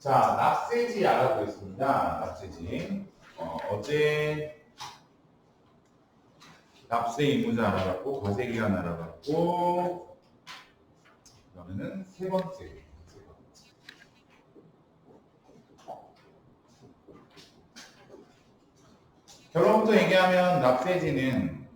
자, 납세지 알아보겠습니다. 납세지. 어제 납세 의무자 알아봤고, 과세기간 알아봤고, 그러면은 세 번째. 결론부터 얘기하면 납세지는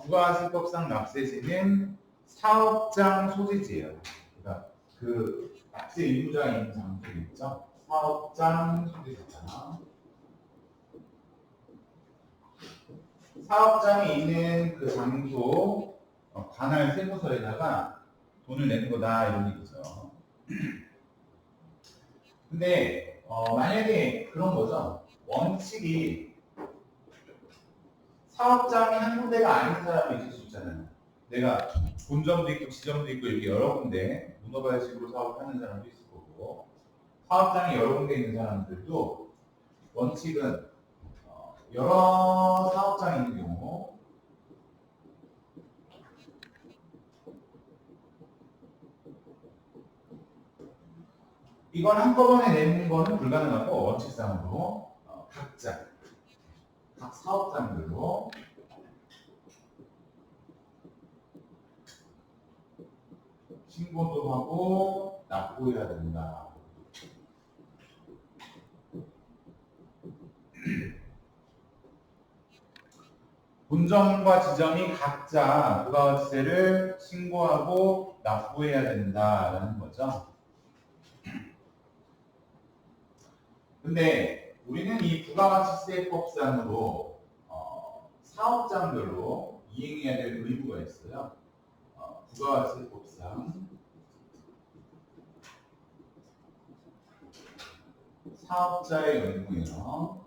부가세법상 납세지는 사업장 소재지예요. 그러니까 그 납세 의무자가 있는 장소가 있죠. 사업장 소재지잖아. 사업장에 있는 그 장소 관할 세무서에다가 돈을 내는 거다 이런 얘기죠. 근데 만약에 그런 거죠. 원칙이 사업장이 한 군데가 아닌 사람이 있을 수 있잖아요. 내가 본점도 있고 지점도 있고 이렇게 여러 군데 문어발식으로 사업하는 사람도 있을 거고, 사업장이 여러 군데 있는 사람들도 원칙은 여러 사업장이 있는 경우 이건 한꺼번에 내는 거는 불가능하고, 원칙상으로 각자 각 사업장별로 신고도 하고 납부해야 된다. 본점과 지점이 각자 부가가치세를 신고하고 납부해야 된다라는 거죠. 근데 우리는 이 부가가치세법상으로 사업장별로 이행해야 될 의무가 있어요. 부가가치세법상 사업자의 의무예요.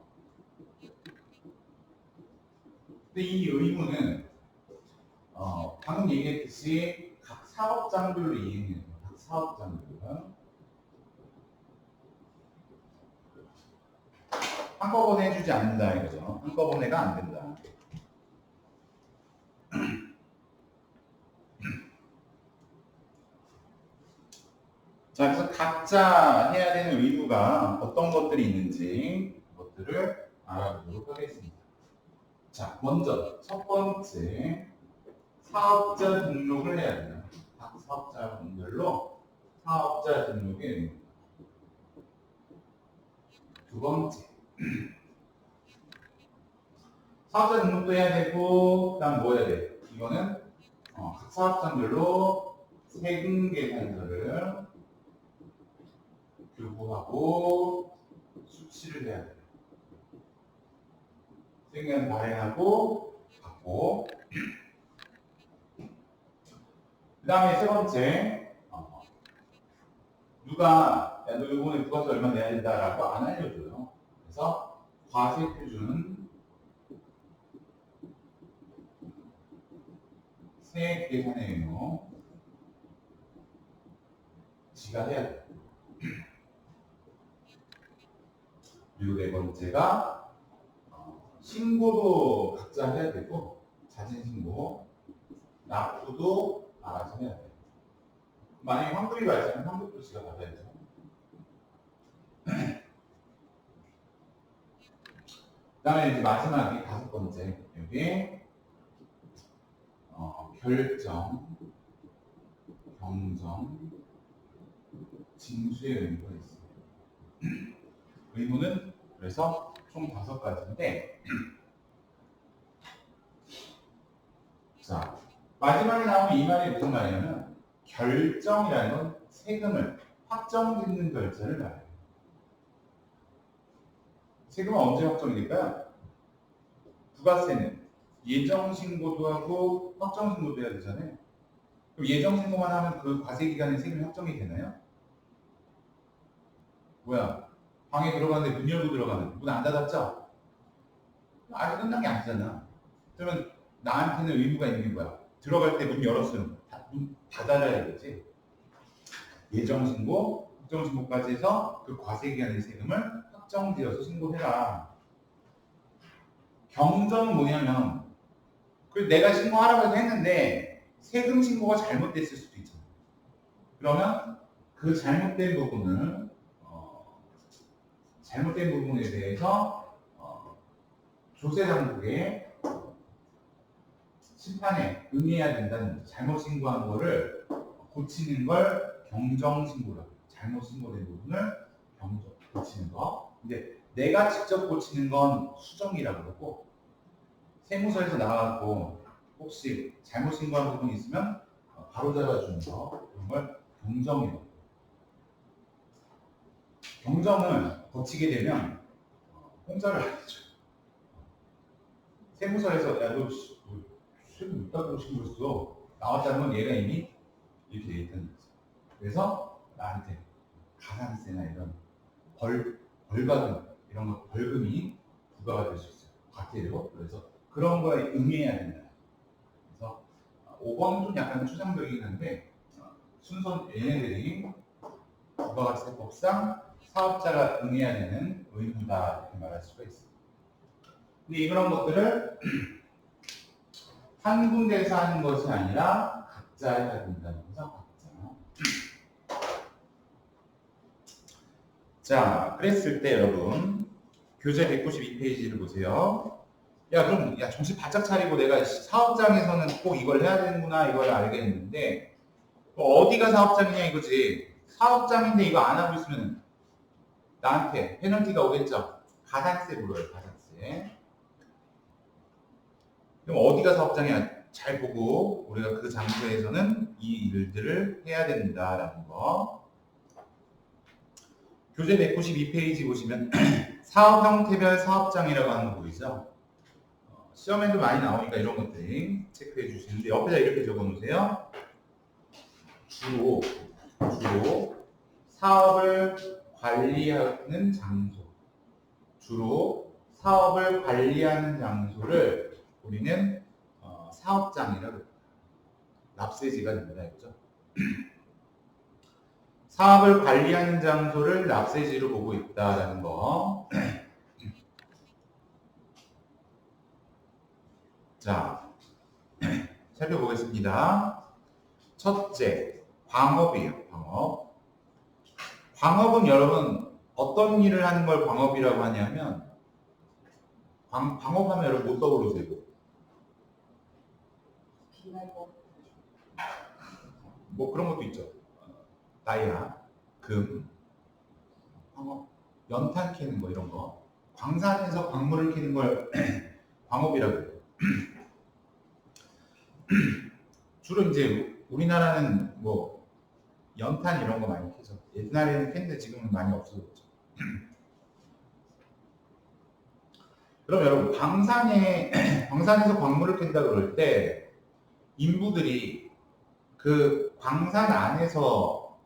근데 이 의무는 방금 얘기했듯이 각 사업장별로 이행해야 돼요. 각 사업장별로. 한꺼번에 해주지 않는다 이거죠. 한꺼번에가 안 된다. 자, 그래서 각자 해야 되는 의무가 어떤 것들이 있는지 그것들을 알아보도록 하겠습니다. 자, 먼저 첫 번째, 사업자 등록을 해야 된다. 각 사업자분들로 사업자 등록의 의무. 두 번째, 사업자 등록도 해야 되고, 그다음 뭐 해야 돼? 이거는 각 사업장별로 세금 계산서를 교부하고 수치를 해야 돼. 세금 발행하고 받고. 그 다음에 세 번째, 누가 야, 너 이번에 부가세 얼마 내야 된다라고 안 알려줘요. 그래서 과세 표준 세액 계산의 의무 지가 해야 돼. 그리고 네 번째가 신고도 각자 해야 되고, 자진 신고, 납부도 알아서 해야 돼. 만약에 환급이 발생하면 환급도 지가 받아야죠. 그 다음에 이제 마지막에 다섯 번째, 여기 결정, 경정, 징수의 의무가 있습니다. 의무는 그래서 총 5가지인데, 자, 마지막에 나오는 이 말이 무슨 말이냐면, 결정이라는 건 세금을 확정짓는 결제를 말해요. 세금은 언제 확정이 될까요? 부가세는 예정신고도 하고 확정신고도 해야 되잖아요. 그럼 예정신고만 하면 그 과세기간에 세금이 확정이 되나요? 뭐야? 방에 들어갔는데 문 열고 들어가는, 문 안 닫았죠? 아직 끝난 게 아니잖아. 그러면 나한테는 의무가 있는 게 뭐야? 들어갈 때 문 열었으면 문 닫아야겠지. 예정신고, 확정신고까지 해서 그 과세기간의 세금을 확정지어서 신고해라. 경정은 뭐냐면, 내가 신고하라고 해서 했는데 세금 신고가 잘못됐을 수도 있잖아. 그러면 그 잘못된 부분을 잘못된 부분에 대해서 조세당국의 심판에 응해야 된다는 거죠. 잘못 신고한 거를 고치는 걸 경정신고라고 해요. 잘못 신고된 부분을 고치는 거. 근데 내가 직접 고치는 건 수정이라고 그러고, 세무서에서 나와갖고 혹시 잘못 신고한 부분이 있으면 바로 잡아주는 거, 그런 걸 경정이라고 해요. 경정을 거치게 되면 공짜를 안 해줘요. 세무서에서 야, 너 세금 못 닦고 신고했어. 나왔다는 건 얘가 이미 이렇게 돼 있다는 거죠. 그래서 나한테 가산세나 이런 벌받은 이런 거 벌금이 부과가 될 수 있어요. 과태료. 그래서 그런 거에 응해야 된다. 그래서 5번은 좀 약간 추상적이긴 한데 순서 얘네들이 부가가치세법상 사업자가 응해야 되는 의무다 이렇게 말할 수가 있습니다. 근데 이런 것들을 한 군데에서 하는 것이 아니라 각자 해야 된다는 거죠. 각자. 자, 그랬을 때 여러분 교재 192페이지를 보세요. 야, 그럼 야 정신 바짝 차리고 내가 사업장에서는 꼭 이걸 해야 되는구나 이걸 알겠는데 어디가 사업장이냐 이거지. 사업장인데 이거 안 하고 있으면 나한테 페널티가 오겠죠. 가산세 물어요. 가산세. 그럼 어디가 사업장이야? 잘 보고 우리가 그 장소에서는 이 일들을 해야 된다라는 거. 교재 192페이지 보시면 사업 형태별 사업장이라고 하는 거 보이죠? 시험에도 많이 나오니까 이런 것들 체크해 주시는데 옆에다 이렇게 적어 놓으세요. 주로 사업을 관리하는 장소. 주로 사업을 관리하는 장소를 우리는 사업장이라고 합니다. 납세지가 됩니다. 이거죠. 사업을 관리하는 장소를 납세지로 보고 있다라는 거. 자, 살펴보겠습니다. 첫째, 광업이에요. 광업. 광업은 여러분 어떤 일을 하는 걸 광업이라고 하냐면 광업하면 여러분 못 떠오르세요? 뭐 그런 것도 있죠. 다이아, 금, 광업, 연탄 캐는 거 이런 거. 광산에서 광물을 캐는 걸 광업이라고 해요. 주로 이제 우리나라는 뭐 연탄 이런 거 많이 캐죠. 옛날에는 캔데 지금은 많이 없어졌죠. 그럼 여러분 광산에서 광물을 캔다 그럴 때 인부들이 그 광산 안에서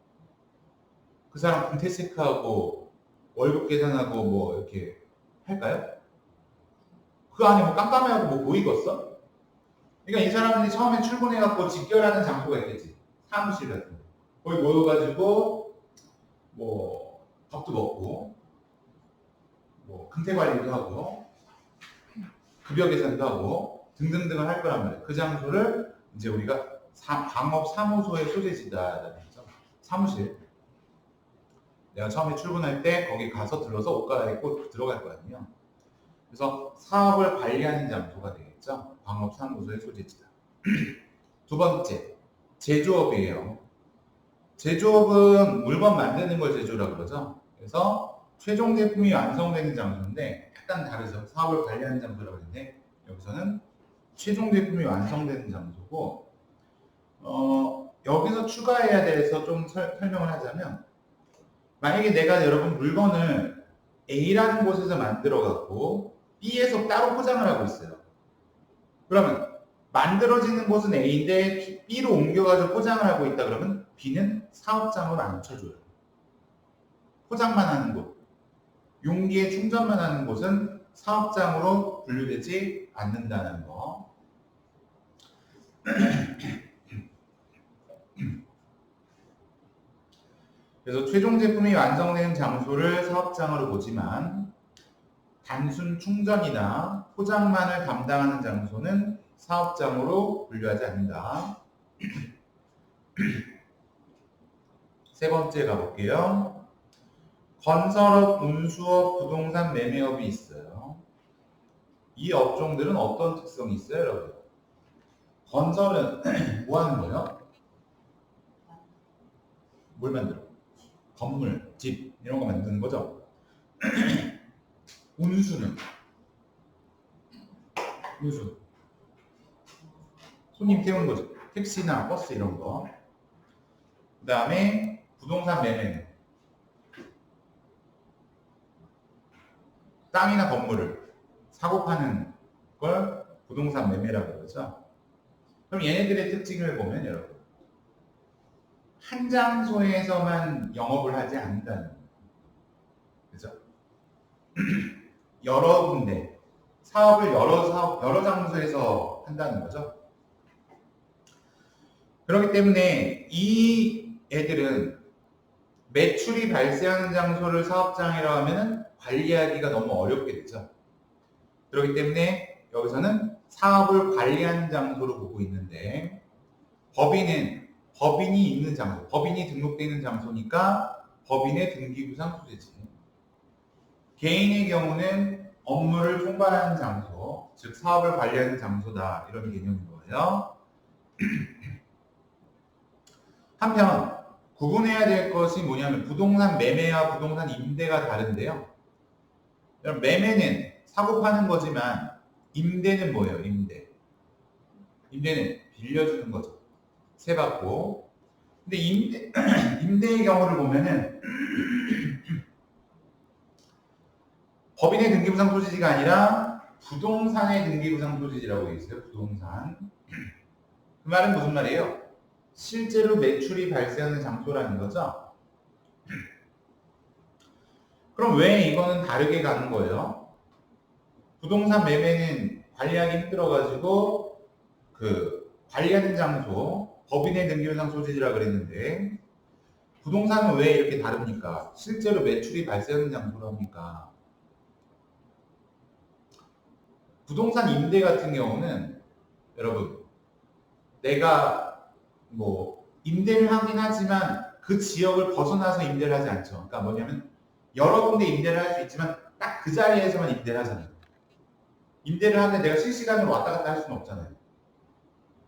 그 사람 금태 체크하고 월급 계산하고 뭐 이렇게 할까요? 그 안에 뭐 깜깜해하고 뭐 보이겠어? 그러니까 이 사람들이 처음에 출근해갖고 직결하는 장소가 있겠지. 사무실 같은 거. 거기 모여가지고 뭐 밥도 먹고 뭐 금태 관리도 하고 급여 계산도 하고 등등등을 할 거란 말이에요. 그 장소를 이제 우리가 광업사무소의 소재지다라는 거죠. 사무실. 내가 처음에 출근할 때 거기 가서 들러서 옷 갈아입고 들어갈 거 아니에요. 그래서 사업을 관리하는 장소가 되겠죠. 광업사무소의 소재지다. 두 번째, 제조업이에요. 제조업은 물건 만드는 걸 제조라고 그러죠. 그래서 최종 제품이 완성되는 장소인데 약간 다르죠. 사업을 관리하는 장소라고 했는데 여기서는 최종 제품이 완성되는 장소고 여기서 추가해야 돼서 좀 설명을 하자면 만약에 내가 여러분 물건을 A라는 곳에서 만들어 갖고 B에서 따로 포장을 하고 있어요. 그러면 만들어지는 곳은 A인데 B로 옮겨가지고 포장을 하고 있다 그러면 B는 사업장으로 안 쳐줘요. 포장만 하는 곳, 용기에 충전만 하는 곳은 사업장으로 분류되지 않는다는 거. 그래서 최종 제품이 완성된 장소를 사업장으로 보지만 단순 충전이나 포장만을 담당하는 장소는 사업장으로 분류하지 않는다. 세 번째 가볼게요. 건설업, 운수업, 부동산 매매업이 있어요. 이 업종들은 어떤 특성이 있어요, 여러분? 건설은 뭐 하는 거예요? 뭘 만들어? 건물, 집 이런 거 만드는 거죠. 운수는 운수 손님 태우는 거죠. 택시나 버스 이런 거. 그 다음에 부동산 매매는 땅이나 건물을 사고 파는 걸 부동산 매매라고 그러죠. 그럼 얘네들의 특징을 보면 여러분 한 장소에서만 영업을 하지 않는다는 거예요. 그죠? 여러 군데 사업을 여러 장소에서 한다는 거죠. 그렇기 때문에 이 애들은 매출이 발생하는 장소를 사업장이라고 하면 관리하기가 너무 어렵게 되죠. 그렇기 때문에 여기서는 사업을 관리하는 장소로 보고 있는데 법인이 있는 장소, 법인이 등록되어 있는 장소니까 법인의 등기부상 소재지. 개인의 경우는 업무를 총괄하는 장소, 즉 사업을 관리하는 장소다 이런 개념인 거예요. 한편 구분해야 될 것이 뭐냐면 부동산 매매와 부동산 임대가 다른데요. 매매는 사고 파는 거지만 임대는 뭐예요? 임대는 빌려주는 거죠. 세 받고. 근데 임대의 경우를 보면은 법인의 등기부상 소지지가 아니라 부동산의 등기부상 소지지라고 되어 있어요. 부동산. 그 말은 무슨 말이에요? 실제로 매출이 발생하는 장소라는 거죠. 그럼 왜 이거는 다르게 가는 거예요? 부동산 매매는 관리하기 힘들어가지고 관리하는 장소, 법인의 등기부상 소지지라 그랬는데 부동산은 왜 이렇게 다릅니까? 실제로 매출이 발생하는 장소랍니까? 부동산 임대 같은 경우는 여러분 내가 임대를 하긴 하지만 그 지역을 벗어나서 임대를 하지 않죠. 그러니까 뭐냐면 여러 군데 임대를 할 수 있지만 딱 그 자리에서만 임대를 하잖아요. 임대를 하는데 내가 실시간으로 왔다 갔다 할 수는 없잖아요.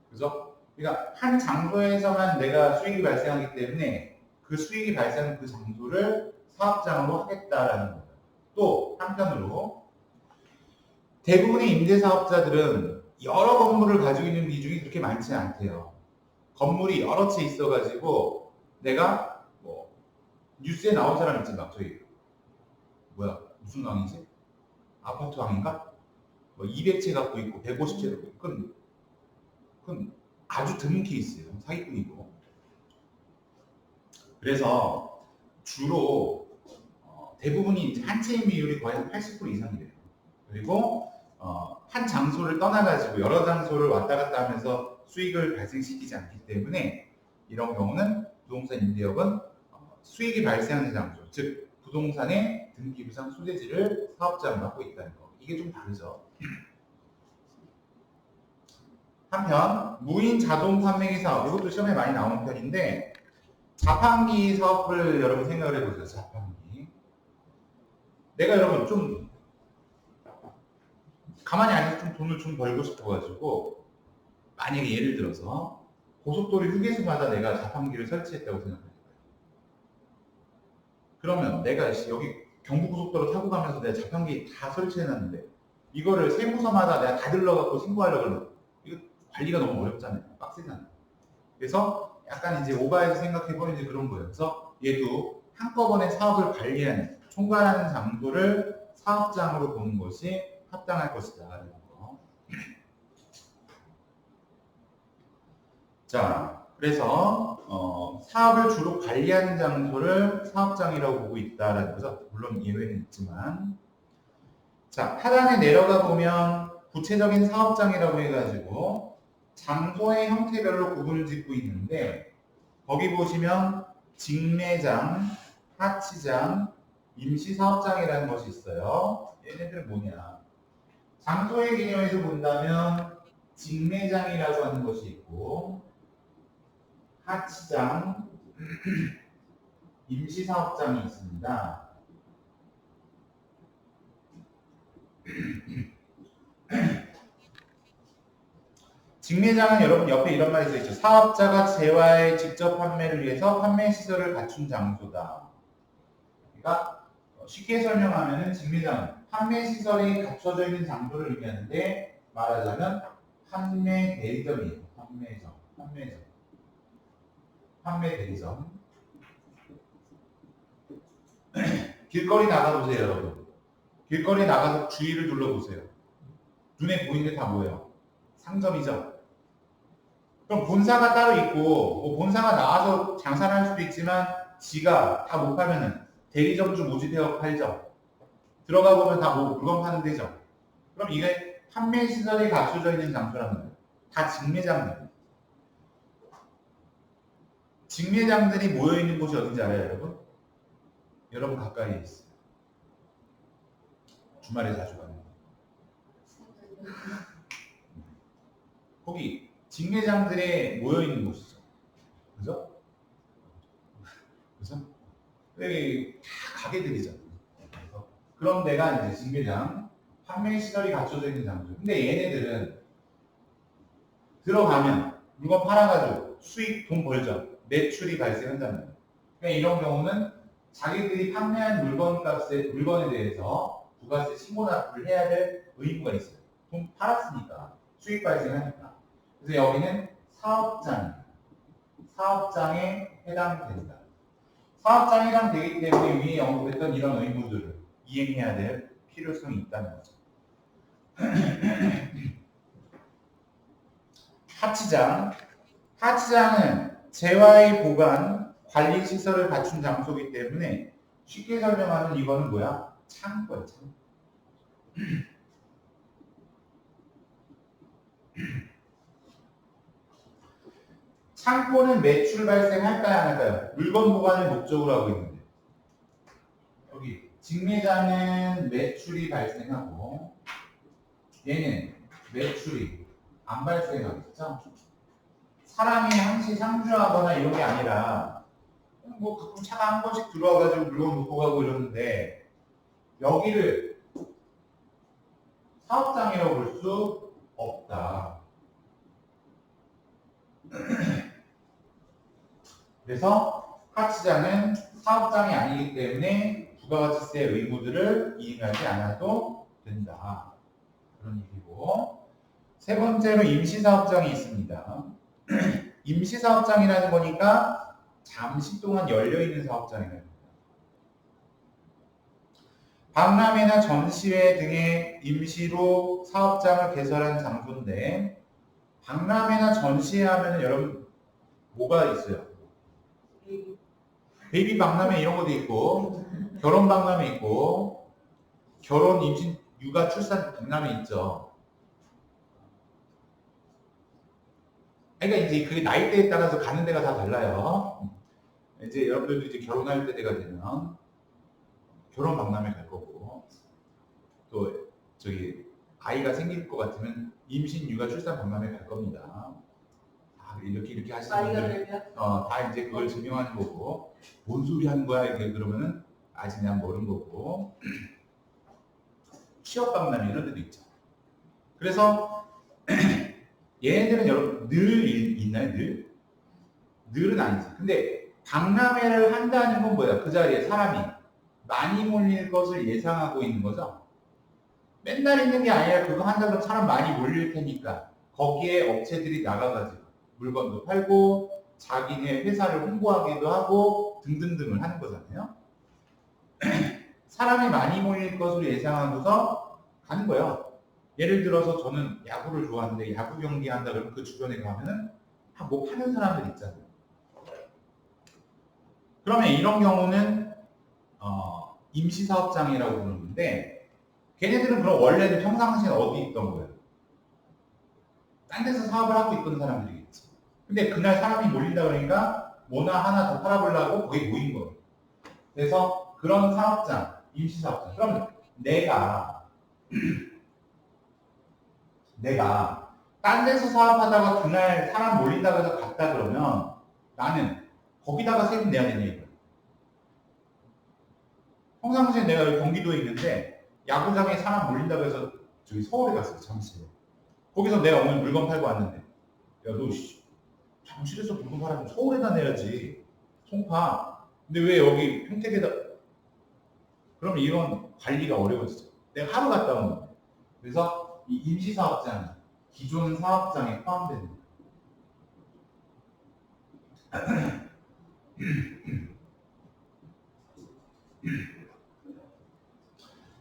그죠? 그러니까 한 장소에서만 내가 수익이 발생하기 때문에 그 수익이 발생하는 그 장소를 사업장으로 하겠다라는 거예요. 또 한편으로 대부분의 임대사업자들은 여러 건물을 가지고 있는 비중이 그렇게 많지 않대요. 건물이 여러 채 있어가지고 내가 뉴스에 나온 사람 있지 막 저희 무슨 왕이지? 아파트 왕인가? 200채 갖고 있고 150채 갖고 있고 그건 아주 드문 케이스예요. 사기꾼이고. 그래서 주로 대부분이 한 채의 비율이 거의 한 80% 이상이 돼요. 그리고 한 장소를 떠나가지고 여러 장소를 왔다 갔다 하면서 수익을 발생시키지 않기 때문에 이런 경우는 부동산 임대업은 수익이 발생하는 장소, 즉 부동산의 등기부상 소재지를 사업장으로 하고 있다는 거. 이게 좀 다르죠. 한편 무인 자동 판매기 사업, 이것도 시험에 많이 나오는 편인데 자판기 사업을 여러분 생각을 해보세요. 자판기. 내가 여러분 좀 가만히 앉아서 좀 돈을 좀 벌고 싶어가지고 만약에 예를 들어서 고속도로 휴게소마다 내가 자판기를 설치했다고 생각해봐요. 그러면 내가 여기 경부고속도로 타고 가면서 내가 자판기 다 설치해놨는데 이거를 세무서마다 내가 다 들러갖고 신고하려고 그러면 이거 관리가 너무 어렵잖아요. 빡세잖아요. 그래서 약간 이제 오바해서 생각해보면 이제 그런 거예요. 그래서 얘도 한꺼번에 사업을 관리하는, 총괄하는 장소를 사업장으로 보는 것이 합당할 것이다. 라는 거. 자, 그래서 사업을 주로 관리하는 장소를 사업장이라고 보고 있다라는 거죠. 물론 예외는 있지만. 자, 하단에 내려가 보면 구체적인 사업장이라고 해가지고 장소의 형태별로 구분을 짓고 있는데 거기 보시면 직매장, 하치장, 임시사업장이라는 것이 있어요. 얘네들은 뭐냐? 장소의 개념에서 본다면 직매장이라고 하는 것이 있고 하치장, 임시사업장이 있습니다. 직매장은 여러분 옆에 이런 말이 써있죠. 사업자가 재화의 직접 판매를 위해서 판매 시설을 갖춘 장소다. 그러니까 쉽게 설명하면은 직매장은 판매 시설이 갖춰져 있는 장소를 의미하는데 말하자면 판매 대리점이에요. 판매 대리점. 길거리 나가보세요, 여러분. 길거리 나가서 주위를 둘러보세요. 눈에 보이는 게 다 뭐예요? 상점이죠. 그럼 본사가 따로 있고 본사가 나와서 장사를 할 수도 있지만 지가 다 못 팔면은 대리점주 모집해서 팔죠. 들어가 보면 다 뭐 물건 파는 데죠. 그럼 이게 판매 시설이 갖춰져 있는 장소라는 거예요. 다 직매장들. 직매장들이 모여 있는 곳이 어딘지 알아요, 여러분? 여러분 가까이에 있어요. 주말에 자주 가는. 거기 직매장들에 모여 있는 곳이죠. 그죠? 그죠? 여기 다 가게들이잖아요. 그런 데가 이제 직매장, 판매 시설이 갖춰져 있는 장소. 근데 얘네들은 들어가면 물건 팔아가지고 수익, 돈 벌죠. 매출이 발생한다는. 그러니까 이런 경우는 자기들이 판매한 물건에 대해서 부가세 신고 납부를 해야 될 의무가 있어요. 돈 팔았으니까 수익 발생하니까. 그래서 여기는 사업장에 해당된다. 사업장에 해당되기 때문에 위에 언급했던 이런 의무들을 이행해야 될 필요성이 있다는 거죠. 하치장은 재화의 보관, 관리 시설을 갖춘 장소이기 때문에 쉽게 설명하면 이거는 뭐야? 창고야, 창고. 창고는 매출 발생할까요, 안 할까요? 물건 보관을 목적으로 하고 있는데. 여기 직매장은 매출이 발생하고 얘는 매출이 안 발생하겠죠? 사람이 항시 상주하거나 이런 게 아니라 뭐 가끔 차가 한 번씩 들어와가지고 물건 놓고 가고 이러는데 여기를 사업장이라고 볼 수 없다. 그래서 하치장은 사업장이 아니기 때문에 부가가치세 의무들을 이행하지 않아도 된다. 그런 얘기고. 세 번째로 임시사업장이 있습니다. 임시사업장이라는 거니까 잠시 동안 열려있는 사업장이라는 거예요. 박람회나 전시회 등의 임시로 사업장을 개설한 장소인데 박람회나 전시회 하면 여러분 뭐가 있어요? 베이비 박람회 이런 것도 있고 결혼 박람회 있고 결혼, 임신, 육아, 출산 박람회 있죠. 그러니까 이제 그 나이대에 따라서 가는 데가 다 달라요. 이제 여러분들도 이제 결혼할 때가 되면 결혼 박람회 갈 거고 또 저기 아이가 생길 것 같으면 임신, 육아, 출산 박람회 갈 겁니다. 이렇게 하시는 분들 다 이제 그걸 증명하는 거고 뭔 소리 하는 거야 이렇게 그러면은 아직 난 모르는 거고 취업 박람회 이런 데도 있죠. 그래서 얘네들은 여러분 늘 있나요? 늘은 아니지. 근데 박람회를 한다는 건 뭐야? 그 자리에 사람이 많이 몰릴 것을 예상하고 있는 거죠. 맨날 있는 게 아니라 그거 한다면 사람 많이 몰릴 테니까 거기에 업체들이 나가가지고 물건도 팔고 자기네 회사를 홍보하기도 하고 등등등을 하는 거잖아요. 사람이 많이 몰릴 것으로 예상하고서 가는 거예요. 예를 들어서 저는 야구를 좋아하는데 야구 경기 한다 그러면 그 주변에 가면은 뭐 파는 사람들 있잖아요. 그러면 이런 경우는 임시사업장이라고 부르는데 걔네들은 그럼 원래는 평상시에 어디 있던 거예요? 딴 데서 사업을 하고 있던 사람들이겠지. 근데 그날 사람이 몰린다 그러니까 뭐나 하나 더 팔아보려고 거기 모인 거예요. 그래서 그런 사업장, 임시사업장. 그럼 내가 딴 데서 사업하다가 그날 사람 몰린다고 해서 갔다 그러면 나는 거기다가 세금 내야 되냐 이거예요. 평상시에 내가 여기 경기도에 있는데 야구장에 사람 몰린다고 해서 저기 서울에 갔어요. 잠시에. 거기서 내가 오늘 물건 팔고 왔는데 너 잠실에서 물건 팔아면 서울에다 내야지. 송파. 근데 왜 여기 평택에다? 그럼 이건 관리가 어려워지죠. 내가 하루 갔다 온 건데. 그래서 이 임시사업장, 기존 사업장에 포함되는 거예요.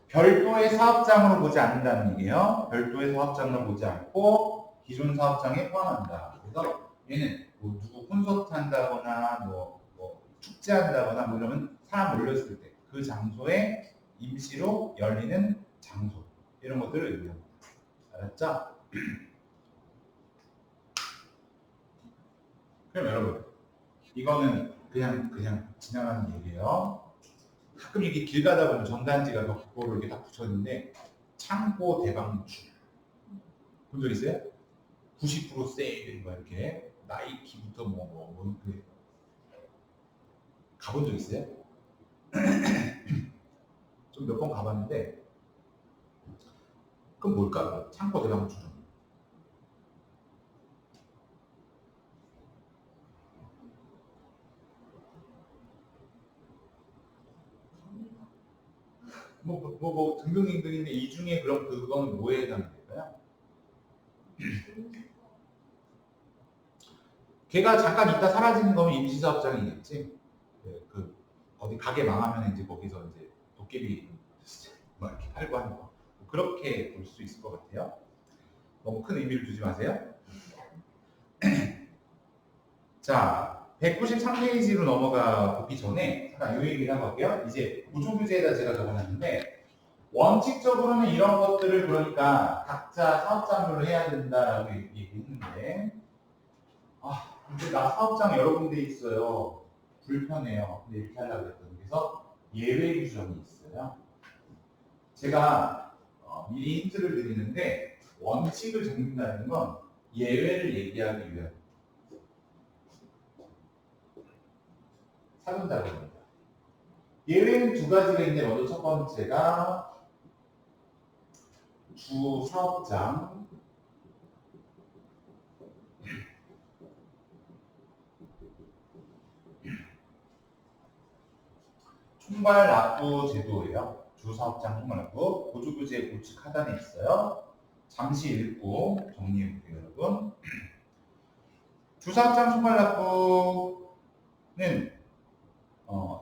별도의 사업장으로 보지 않는다는 얘기예요. 별도의 사업장으로 보지 않고 기존 사업장에 포함한다. 그래서 얘는 뭐 누구 콘서트 한다거나 뭐 축제한다거나 뭐 이러면 사람 몰렸을 때 그 장소에 임시로 열리는 장소 이런 것들을 의미합니다. 알았죠? 그럼 여러분 이거는 그냥 지나가는 얘기예요. 가끔 이렇게 길 가다 보면 전단지가 벽보로 이렇게 딱 붙였는데 창고 대방출 본 적 있어요? 90% 세일 뭐 이렇게 나이키부터 이렇게 가본 적 있어요? 좀 몇 번 가봤는데 그건 뭘까? 창고 대방출은 등등등등인데 이 중에 그럼 그건 뭐에 해당이 될까요? 걔가 잠깐 있다 사라지는 거면 임시사업장이겠지. 그 어디 가게 망하면 이제 거기서 이제 도깨비 뭐 이렇게 팔고 하는 거 그렇게 볼 수 있을 것 같아요. 너무 큰 의미를 두지 마세요. 자, 193페이지로 넘어가 보기 전에 잠깐 이 얘기를 한번 볼게요. 이제 보조교재에다 제가 적어놨는데 원칙적으로는 이런 것들을 그러니까 각자 사업장별로 해야 된다라고 얘기했는데 근데 나 사업장 여러 군데 있어요. 불편해요. 근데 이렇게 하려고 그랬거든요. 그래서 예외 규정이 있어요. 제가 미리 힌트를 드리는데 원칙을 정린다는 건 예외를 얘기하기 위한 사근작업입니다. 예외는 두 가지가 있는데 먼저 첫 번째가 주 사업장 총괄 납부 제도예요. 주 사업장 총괄 납부 보조교재 우측 하단에 있어요. 잠시 읽고 정리해 볼게요, 여러분. 주 사업장 총괄 납부는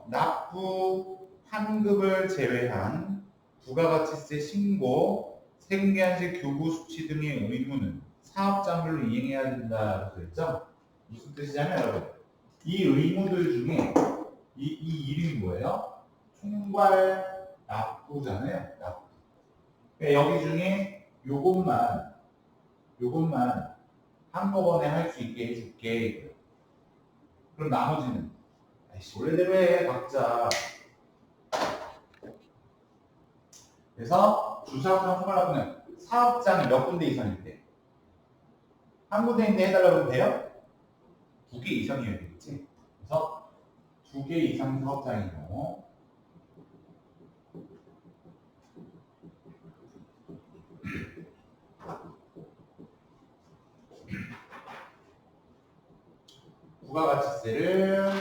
납부 환급을 제외한 부가가치세 신고, 세금계산세 교부 수취 등의 의무는 사업장별로 이행해야 된다고 했죠. 무슨 뜻이냐면 여러분, 이 의무들 중에 이 이름이 뭐예요? 총괄 납부잖아요. 납부. 그러니까 여기 중에 요것만 한꺼번에 할 수 있게 해줄게. 그럼 나머지는 원래대로 해 각자. 그래서 주사업장 총괄납부는 사업장이 몇 군데 이상일 때 한 군데인데 해달라고 하면 돼요? 2개 이상이어야 되겠지. 그래서 2개 이상 사업장인 경우 부가가치세를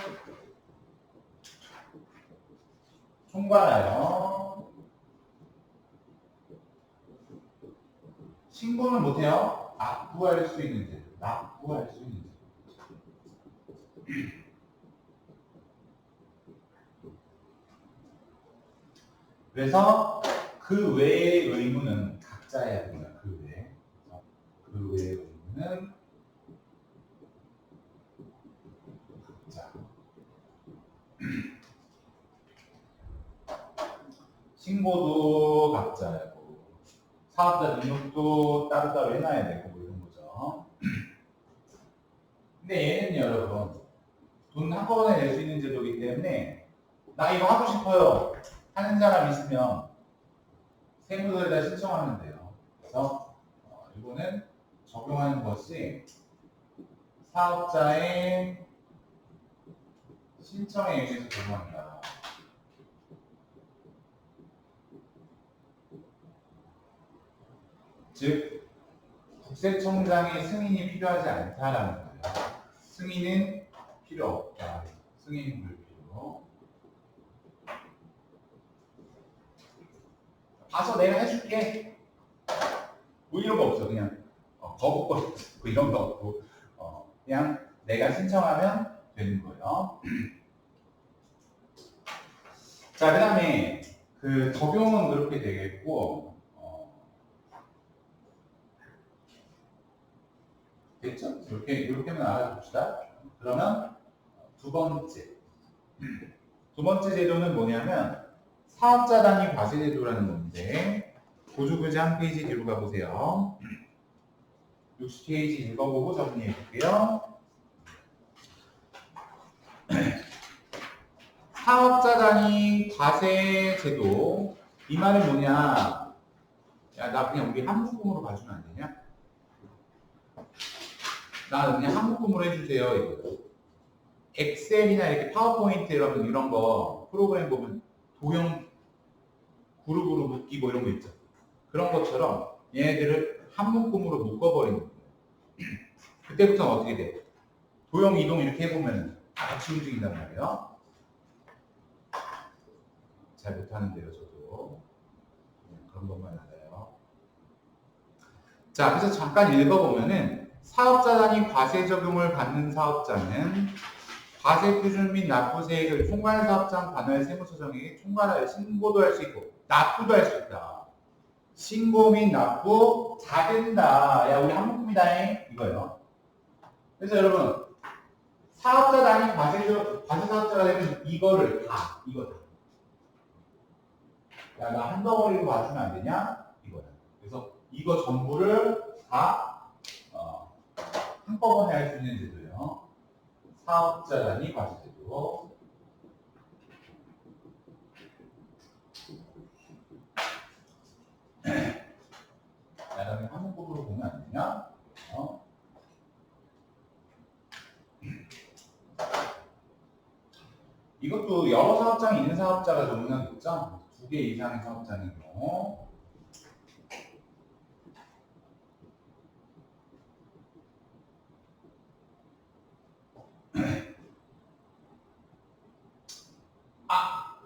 총괄하여 신고는 못해요. 납부할 수 있는 제도. 납부할 수 있는 제도. 그래서 그 외의 의무는 각자 해야 됩니다. 그 외의 의무는 각자. 신고도 각자고 사업자 등록도 따로따로 해놔야 되고 뭐 이런 거죠. 근데 얘는 여러분 돈 한꺼번에 낼 수 있는 제도이기 때문에 나 이거 하고 싶어요 하는 사람 있으면 세무서에다 신청하면 돼요. 그래서 이거는 적용하는 것이 사업자의 신청에 의해서 적용한다. 즉 국세청장의 승인이 필요하지 않다라는 거예요. 승인은 필요 없다. 승인 불필요. 가서 내가 해줄게. 뭐 이런 거 없어. 그냥 거부권 없고 이런 거 없고 그냥 내가 신청하면 되는 거예요. 자, 그 다음에 그 적용은 그렇게 되겠고 됐죠? 이렇게만 알아둡시다. 그러면 두 번째 제도는 뭐냐면 사업자 단위 과세 제도라는 건데 보조교재 한 페이지 뒤로 가보세요. 60페이지 읽어보고 정리해 볼게요. 사업자 단위 과세 제도 이 말은 뭐냐? 야, 나 그냥 우리 한 묶음으로 봐주면 안 되냐? 나 그냥 한 묶음으로 해주세요. 이거. 엑셀이나 이렇게 파워포인트 이런 거 프로그램 보면 도형 그룹으로 묶이고 이런 거 있죠. 그런 것처럼 얘네들을 한 묶음으로 묶어버리는 거예요. 그때부터는 어떻게 돼? 도형 이동 이렇게 해보면 다 같이 움직인단 말이에요. 잘 못하는데요, 저도. 그런 것만 알아요. 자, 그래서 잠깐 읽어보면은 사업자 단위 과세 적용을 받는 사업자는 과세 표준 및 납부세액을 총괄사업장 관할 세무서정에게 총괄하여 신고도 할 수 있고 납부도 할 수 있다. 신고 및 납부 다 된다. 야, 우리 한 묶음이다. 이거요. 그래서 여러분 사업자 단위 과세 사업자가 되면 이거를 다 이거다. 야, 나 한 덩어리로 봐주면 안 되냐? 이거다. 그래서 이거 전부를 다 한꺼번에 할 수 있는 제도예요. 사업자 단위 과세 제도. 나중에 한 문법으로 보면 안 되냐? 이것도 여러 사업장이 있는 사업자가 적용하겠죠? 2개 이상의 사업장인 경우.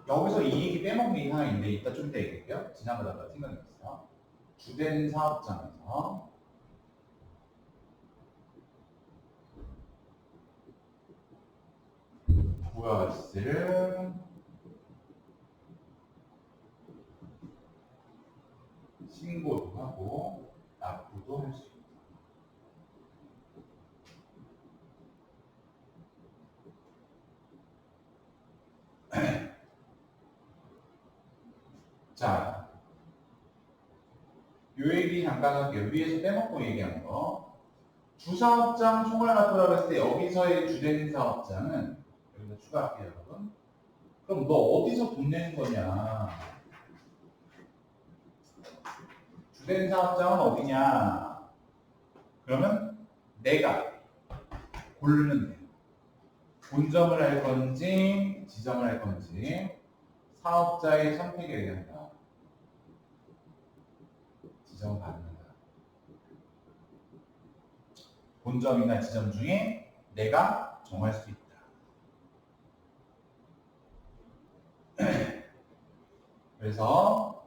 여기서 이 얘기 빼먹는 게 하나 있는데 이따 좀 이따 얘기할게요. 지나가다가 생각이 났어요. 주된 사업장에서 부가세를 신고도 하고 납부도 할 수 있다. 자, 요 얘기 잠깐 할게요. 위에서 빼먹고 얘기한 거. 주사업장 총괄 납부라고 했을 때 여기서의 주된 사업장은 여기서 추가할게요, 여러분. 그럼 너 어디서 돈 내는 거냐? 주된 사업장은 어디냐? 그러면 내가 고르면 돼. 본점을 할 건지 지점을 할 건지 사업자의 선택에 의한다. 지점 받는다. 본점이나 지점 중에 내가 정할 수 있다. 그래서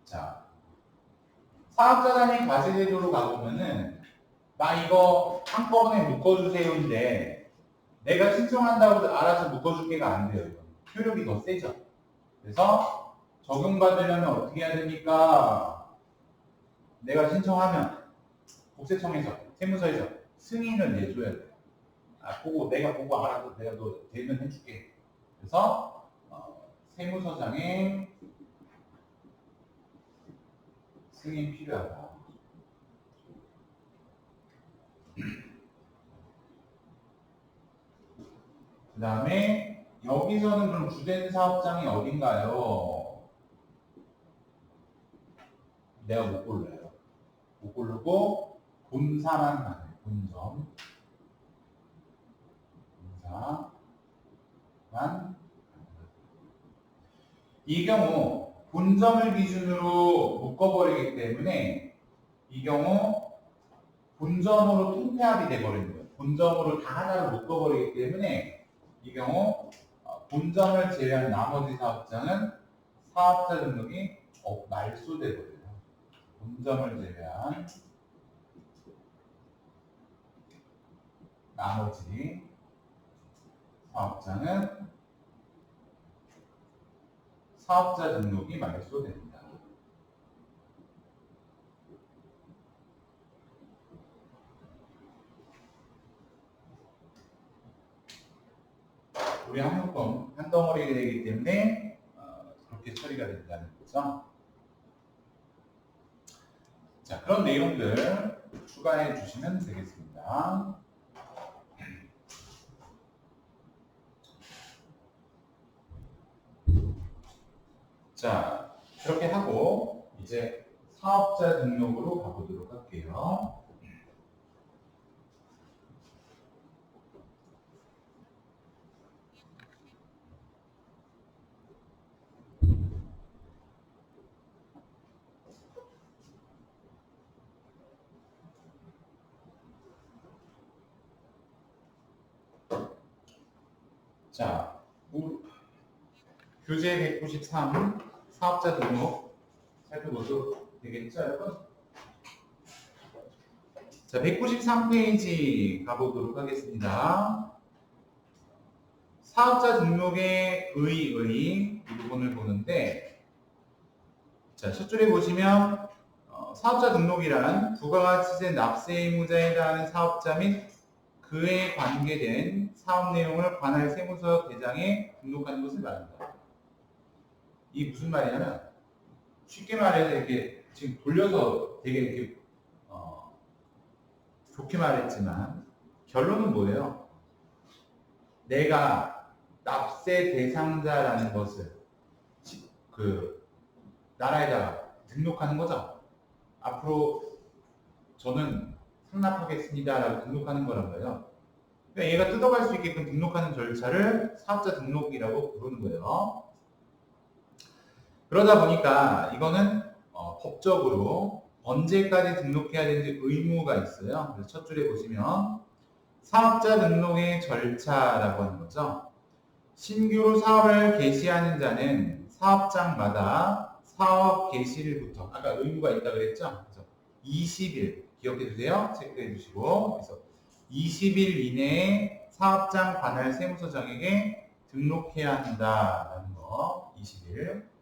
자 사업자 단위 과세 제도로 가보면은 나 이거 한꺼번에 묶어주세요인데 내가 신청한다고 알아서 묶어줄게가 안 돼요. 이건. 효력이 더 세죠. 그래서 적용받으려면 어떻게 해야 됩니까? 내가 신청하면 국세청에서 세무서에서 승인을 내줘야 돼요. 내가 보고 알아서 내가 너 되면 해줄게. 그래서 세무서장에 승인 필요하다. 그 다음에 여기서는 그럼 주된 사업장이 어딘가요? 내가 못 골라요. 못 고르고 본사만 가요. 본점. 본사만. 이 경우 본점을 기준으로 묶어버리기 때문에 이 경우 본점으로 통폐합이 돼버리는 거예요. 본점으로 다 하나로 묶어버리기 때문에 이 경우 본점을 제외한 나머지 사업장은 사업자 등록이 말소돼버려요. 본점을 제외한 나머지 사업장은 사업자 등록이 말소됩니다. 우리 항목금 한 덩어리가 되기 때문에 그렇게 처리가 된다는 거죠. 자, 그런 내용들 추가해 주시면 되겠습니다. 자, 그렇게 하고 이제 사업자 등록으로 가보도록 할게요. 자, 교재 193 사업자 등록 살펴보도 되겠죠, 여러분? 자, 193페이지 가보도록 하겠습니다. 사업자 등록의 이 부분을 보는데, 자, 첫 줄에 보시면 사업자 등록이란 부가가치세 납세 의무자에 해당하는 사업자 및 그에 관계된 사업 내용을 관할 세무서 대장에 등록하는 것을 말합니다. 이게 무슨 말이냐면 쉽게 말해서 이렇게 지금 돌려서 되게 이렇게 좋게 말했지만 결론은 뭐예요? 내가 납세 대상자라는 것을 그 나라에다가 등록하는 거죠. 앞으로 저는 상납하겠습니다라고 등록하는 거란 거예요. 그러니까 얘가 뜯어갈 수 있게끔 등록하는 절차를 사업자 등록이라고 부르는 거예요. 그러다 보니까 이거는 법적으로 언제까지 등록해야 되는지 의무가 있어요. 그래서 첫 줄에 보시면 사업자 등록의 절차라고 하는 거죠. 신규로 사업을 개시하는 자는 사업장마다 사업 개시일부터 아까 의무가 있다고 그랬죠. 그래서 20일 기억해 두세요. 체크해 주시고 그래서 20일 이내에 사업장 관할 세무서장에게 등록해야 한다라는 거. 20일.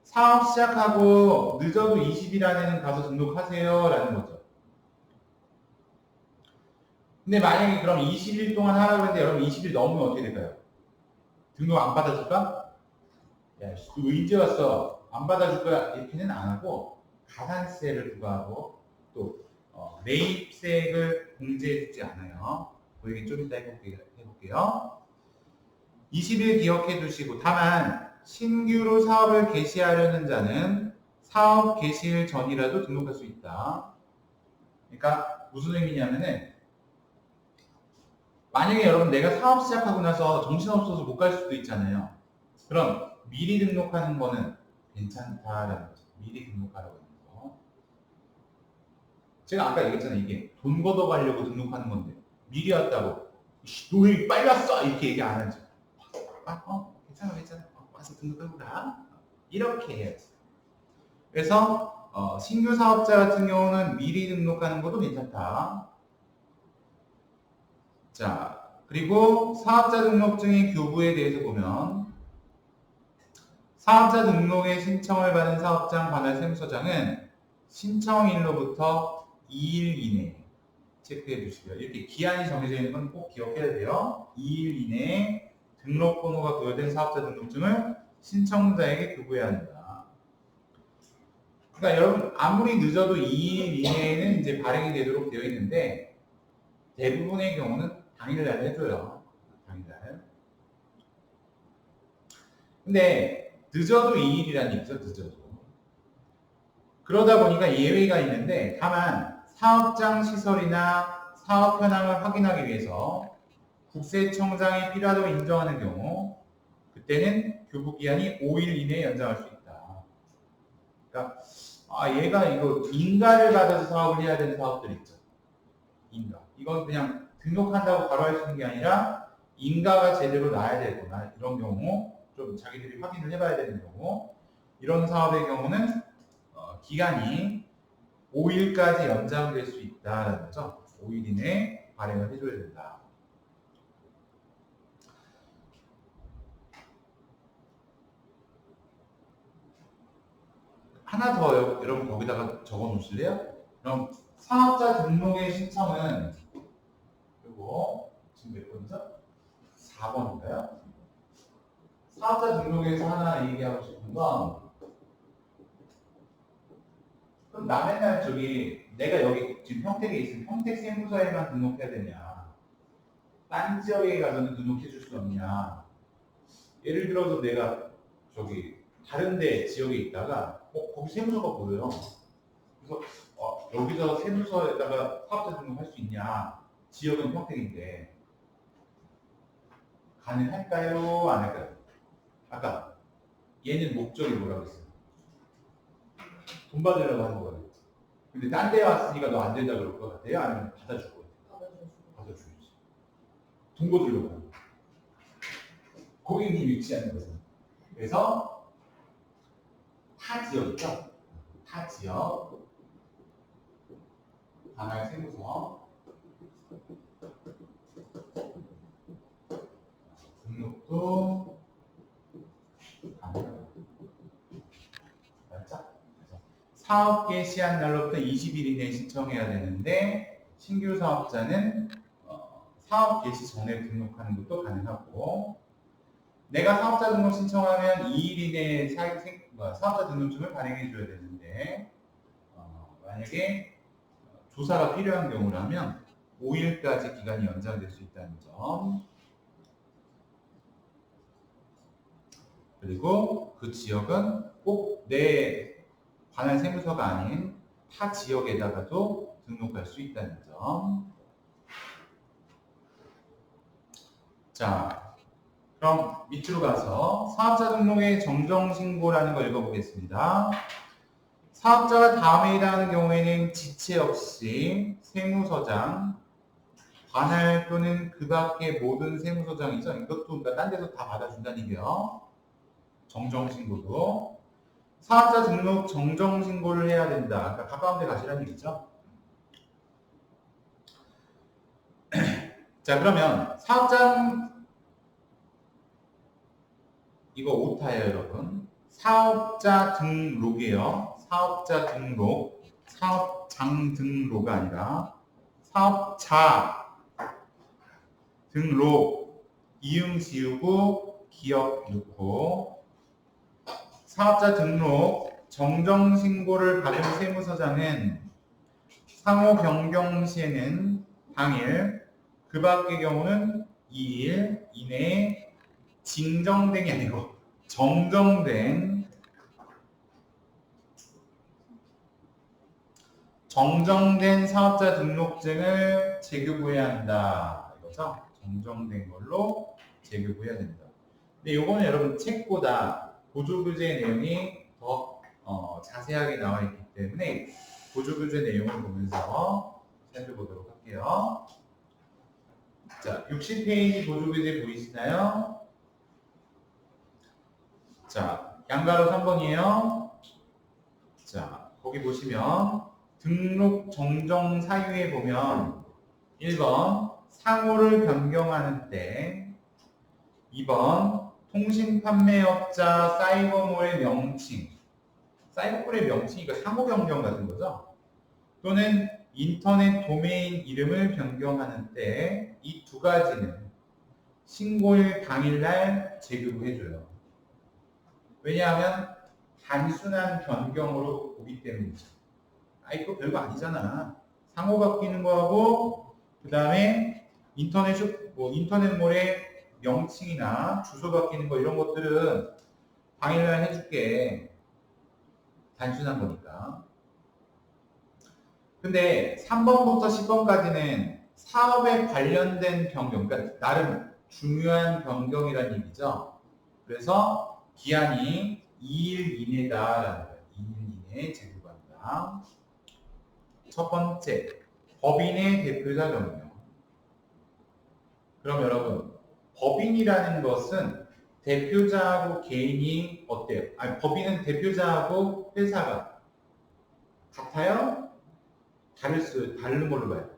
사업 시작하고 늦어도 20일 안에는 가서 등록하세요 라는 거죠. 근데 만약에 그럼 20일 동안 하라고 했는데 여러분 20일 넘으면 어떻게 될까요? 등록 안 받아줄까? 야, 의제 왔어. 안 받아줄 거야. 이렇게는 안 하고 가산세를 부과하고 또 매입세액을 공제해주지 않아요. 그 얘기 좀 이따 해볼게요. 20일 기억해 두시고 다만 신규로 사업을 개시하려는 자는 사업 개시일 전이라도 등록할 수 있다. 그러니까 무슨 의미냐면은 만약에 여러분 내가 사업 시작하고 나서 정신없어서 못 갈 수도 있잖아요. 그럼 미리 등록하는 거는 괜찮다라는 거죠. 미리 등록하라고 하는 거. 제가 아까 얘기했잖아요. 이게 돈 걷어가려고 등록하는 건데 미리 왔다고 너 왜 빨리 왔어? 이렇게 얘기 안 하죠. 괜찮아. 와서 등록해보라. 이렇게 해야지. 그래서 신규 사업자 같은 경우는 미리 등록하는 것도 괜찮다. 자, 그리고 사업자 등록증의 교부에 대해서 보면 사업자 등록에 신청을 받은 사업장 관할 세무서장은 신청일로부터 2일 이내에 체크해 주시고요. 이렇게 기한이 정해져 있는 건 꼭 기억해야 돼요. 2일 이내에 등록번호가 부여된 사업자 등록증을 신청자에게 교부해야 한다. 그러니까 여러분 아무리 늦어도 2일 이내에는 이제 발행이 되도록 되어 있는데 대부분의 경우는 당일날 해줘요. 당일날. 근데 늦어도 2일이라는 얘기죠. 늦어도. 그러다 보니까 예외가 있는데 다만 사업장 시설이나 사업 현황을 확인하기 위해서 국세청장이 필요하다고 인정하는 경우 그때는 교부기한이 5일 이내에 연장할 수 있다. 그러니까 얘가 이거 인가를 받아서 사업을 해야 되는 사업들 있죠. 인가. 이건 그냥 등록한다고 바로 할 수 있는 게 아니라 인가가 제대로 나야 되거나 이런 경우 좀 자기들이 확인을 해봐야 되는 경우 이런 사업의 경우는 기간이 5일까지 연장될 수 있다는 거죠. 5일 이내에 발행을 해줘야 된다. 하나 더 여러분 거기다가 적어 놓으실래요? 그럼 사업자 등록의 신청은 이거 지금 몇 번이죠? 4번인가요? 사업자 등록에서 하나 얘기하고 싶은 건 그럼 나 맨날 저기 내가 여기 지금 평택에 있으면 평택 세무서에만 등록해야 되냐? 딴 지역에 가서는 등록해 줄 수 없냐? 예를 들어서 내가 저기 다른 데 지역에 있다가 거기 세무서가 보여요. 그래서 여기서 세무서에다가 사업자 등록할 수 있냐? 지역은 평택인데 가능할까요? 안 할까요? 아까 얘는 목적이 뭐라고 했어요? 돈 받으려고 하는 거예요. 근데 딴 데 왔으니까 너 안 된다 그럴 것 같아요? 아니면 받아줄 것 같아요? 받아주지. 돈 거두려고 하는 거예요. 고객님 유치하는 거죠. 그래서 타 지역이죠. 타 지역 관할 세무서 등록도 가능합니다. 맞죠? 사업 개시한 날로부터 20일 이내에 신청해야 되는데 신규 사업자는 사업 개시 전에 등록하는 것도 가능하고 내가 사업자 등록 신청하면 2일 이내에 사업자 등록증을 발행해 줘야 되는데 만약에 조사가 필요한 경우라면 5일까지 기간이 연장될 수 있다는 점. 그리고 그 지역은 꼭 내 관할 세무서가 아닌 타 지역에다가도 등록할 수 있다는 점. 자, 그럼 밑으로 가서 사업자 등록의 정정신고라는 걸 읽어보겠습니다. 사업자가 다음에 해당하는 경우에는 지체 없이 세무서장, 관할 또는 그 밖의 모든 세무서장이죠. 이것도 그러니까 딴 데서 다 받아준다는 얘기예요. 정정신고도. 사업자 등록 정정신고를 해야 된다. 그러니까 가까운 데 가시라는 얘기죠. 자, 그러면 사업장 이거 오타예요, 여러분. 사업자 등록이에요. 사업자 등록. 사업장 등록이 아니라 사업자 등록. 이응 지우고 기억 넣고 사업자 등록 정정신고를 받은 세무서장은 상호 변경 시에는 당일, 그 밖의 경우는 2일 이내에 징정된이 아니고 정정된 사업자 등록증을 제교부해야 한다. 이거죠? 정정된 걸로 제교부해야 된다. 근데 요거는 여러분 책보다 보조교재 내용이 더 자세하게 나와 있기 때문에 보조교재 내용을 보면서 살펴보도록 할게요. 자, 60페이지 보조교재 보이시나요? 자, 양가로 3번이에요. 자, 거기 보시면 등록 정정 사유에 보면 1번 상호를 변경하는 때 2번 통신 판매업자 사이버몰의 명칭 사이버몰의 명칭이 상호 변경 같은 거죠. 또는 인터넷 도메인 이름을 변경하는 때 이 두 가지는 신고일 당일날 제교부해줘요. 왜냐하면 단순한 변경으로 보기 때문이죠. 이거 별거 아니잖아. 상호 바뀌는 거하고 그 다음에 인터넷몰의 명칭이나 주소 바뀌는 거 이런 것들은 당일날 해줄게. 단순한 거니까. 근데 3번부터 10번까지는 사업에 관련된 변경, 그러니까 나름 중요한 변경이라는 얘기죠. 그래서 기한이 2일 이내다라는 거예요. 2일 이내에 제교부한다. 첫 번째, 법인의 대표자 변경. 그럼 여러분, 법인이라는 것은 대표자하고 개인이 어때요? 아니, 법인은 대표자하고 회사가 같아요? 다른 걸로 봐요.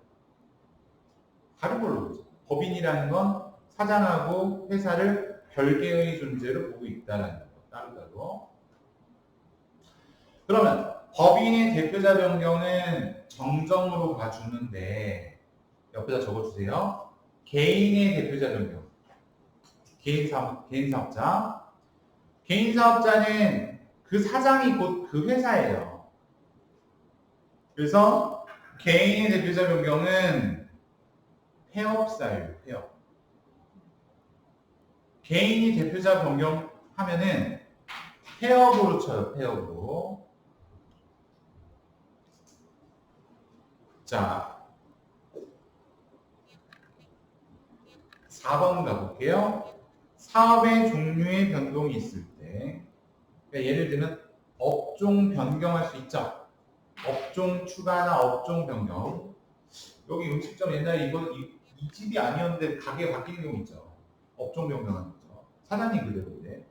다른 걸로 보죠. 법인이라는 건 사장하고 회사를 별개의 존재로 보고 있다는 거, 따로따로. 그러면 법인의 대표자 변경은 정정으로 봐주는데 옆에다 적어주세요. 개인의 대표자 변경. 개인 사업자. 개인 사업자는 그 사장이 곧 그 회사예요. 그래서 개인의 대표자 변경은 폐업사예요. 폐업. 개인이 대표자 변경하면은 폐업으로 쳐요. 폐업으로. 자, 4번 가볼게요. 사업의 종류의 변동이 있을 때, 그러니까 예를 들면 업종 변경할 수 있죠. 업종 추가나 업종 변경. 여기 음식점 옛날에 이 집이 아니었는데 가게 바뀌는 경우 있죠. 업종 변경하는 거죠. 사장님 그대로인데.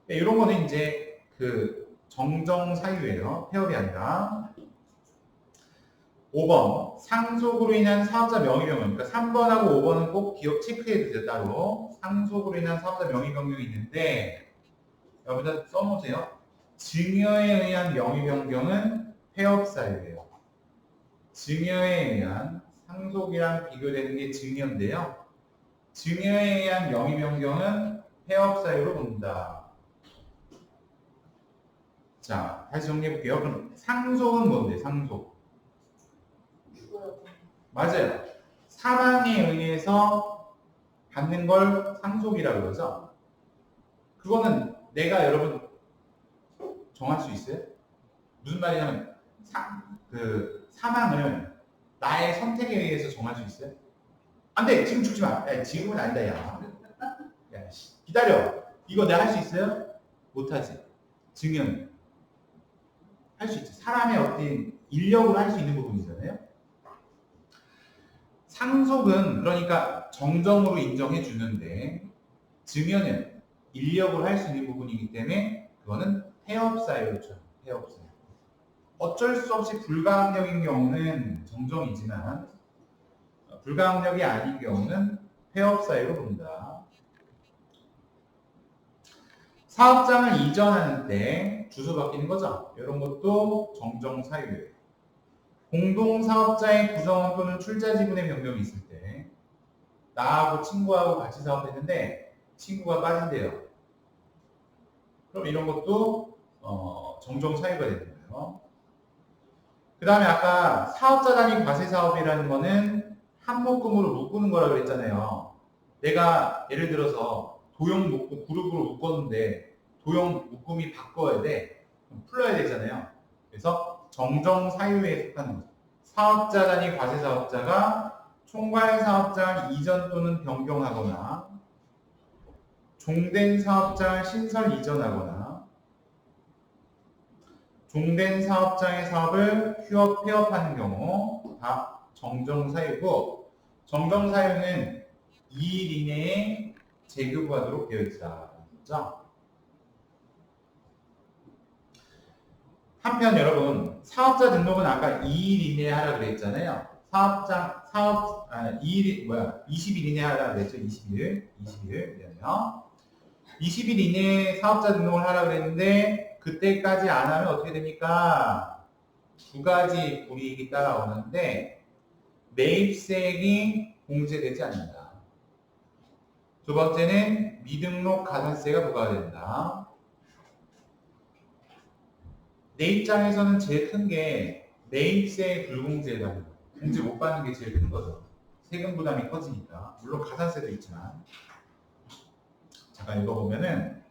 이런 거는 이제 그 정정 사유예요. 폐업이 아니라. 5번 상속으로 인한 사업자 명의 변경. 그러니까 3번하고 5번은 꼭 기억 체크해 주세요. 따로. 상속으로 인한 사업자 명의 변경이 있는데 여기다 써놓으세요. 증여에 의한 명의 변경은 폐업 사유예요. 증여에 의한 상속이랑 비교되는 게 증여인데요. 증여에 의한 명의 변경은 폐업 사유로 본다. 자, 다시 정리해 볼게요. 그럼 상속은 뭔데? 상속. 맞아요. 사망에 의해서 받는 걸 상속이라고 그러죠. 그거는 내가 여러분 정할 수 있어요? 무슨 말이냐면 사망을 나의 선택에 의해서 정할 수 있어요? 안 돼. 지금 죽지 마. 야, 지금은 아니다. 야, 기다려. 이거 내가 할 수 있어요? 못하지. 증여는 할 수 있죠. 사람의 어떤 인력으로 할 수 있는 부분이잖아요. 상속은 그러니까 정정으로 인정해 주는데 증여는 인력으로 할 수 있는 부분이기 때문에 그거는 폐업사유로 쳐요. 폐업사유. 어쩔 수 없이 불가항력인 경우는 정정이지만 불가항력이 아닌 경우는 폐업사유로 본다. 사업장을 이전하는 때 주소 바뀌는 거죠. 이런 것도 정정 사유예요. 공동사업자의 구성원 또는 출자 지분의 변경이 있을 때 나하고 친구하고 같이 사업했는데 친구가 빠진대요. 그럼 이런 것도 정정 사유가 되는 거예요. 그 다음에 아까 사업자 단위 과세사업이라는 거는 한묶음으로 묶는 거라고 그랬잖아요. 내가 예를 들어서 도형 묶음, 그룹으로 묶었는데 도형 묶음이 바꿔야 돼. 풀어야 되잖아요. 그래서 정정 사유에 속하는 거죠. 사업자 단위 과세사업자가 총괄 사업장을 이전 또는 변경하거나 종된 사업장을 신설 이전하거나 종된 사업장의 사업을 휴업, 폐업하는 경우 다 정정사유고 정정사유는 2일 이내에 재교부하도록 되어 있다. 그렇죠? 한편 여러분 사업자 등록은 아까 2일 이내에 하라 그랬잖아요. 20일 이내에 하라 그랬죠. 20일 미안해요. 20일 이내에 사업자 등록을 하라 그랬는데 그때까지 안 하면 어떻게 됩니까? 두 가지 불이익이 따라오는데 매입세액이 공제되지 않는다. 두 번째는 미등록 가산세가 부과된다. 내 입장에서는 제일 큰 게 매입세 불공제라는 거. 공제 못 받는 게 제일 큰 거죠. 세금 부담이 커지니까. 물론 가산세도 있지만. 잠깐 읽어보면은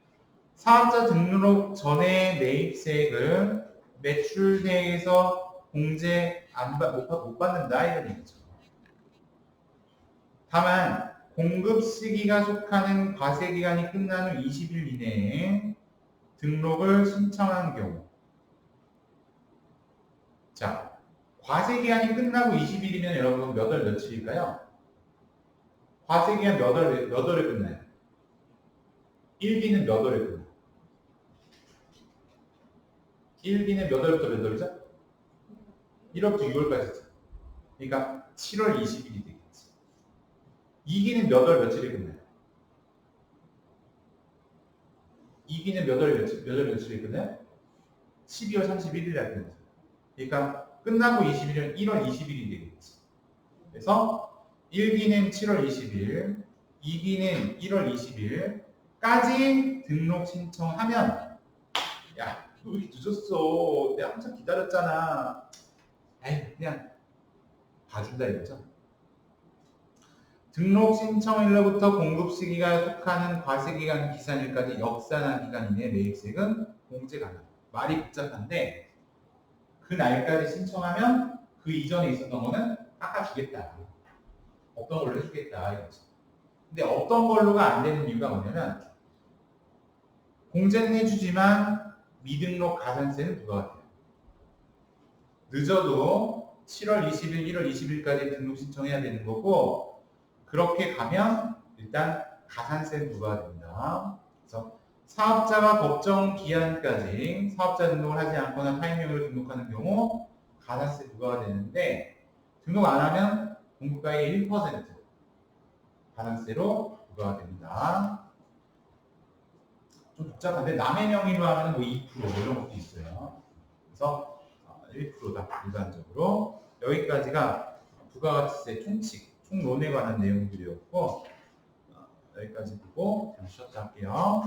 사업자 등록 전에 매입세액을 매출세에서 공제 못 받는다 이런 얘기죠. 다만 공급 시기가 속하는 과세 기간이 끝난 후 20일 이내에 등록을 신청한 경우 자, 과세기한이 끝나고 20일이면 여러분 몇 월 며칠일까요? 과세기한 몇 월에 끝나요? 1기는 몇 월에 끝나요? 1기는 몇 월부터 몇 월이죠? 1월부터 6월까지죠. 그러니까 7월 20일이 되겠지. 2기는 몇 월 며칠에 끝나요? 2기는 몇 월 며칠에 끝나요? 12월 31일에 끝나죠. 그러니까 끝나고 20일은 1월 20일이 되겠지. 그래서 1기는 7월 20일, 2기는 1월 20일까지 등록 신청하면 야, 왜 이렇게 늦었어? 내가 한참 기다렸잖아. 에이, 그냥 봐준다 이거죠. 등록 신청일로부터 공급 시기가 속하는 과세기간 기산일까지 역산한 기간 이내 매입세액은 공제 가능. 말이 복잡한데 그 날까지 신청하면 그 이전에 있었던 거는 깎아주겠다. 없던 걸로 해주겠다 이거죠. 근데 없던 걸로가 안 되는 이유가 뭐냐면 공제는 해주지만 미등록 가산세는 부과가 돼요. 늦어도 7월 20일, 1월 20일까지 등록 신청해야 되는 거고 그렇게 가면 일단 가산세는 부과가 됩니다. 그래서 사업자가 법정 기한까지 사업자 등록을 하지 않거나 타임명으로 등록하는 경우 가산세 부과가 되는데 등록 안 하면 공급가액의 1% 가산세로 부과가 됩니다. 좀 복잡한데 남의 명의로 하면 뭐 2% 이런 것도 있어요. 그래서 1%다 일반적으로. 여기까지가 부가가치세 총론에 관한 내용들이었고 여기까지 보고 잠시 쉬었다 할게요.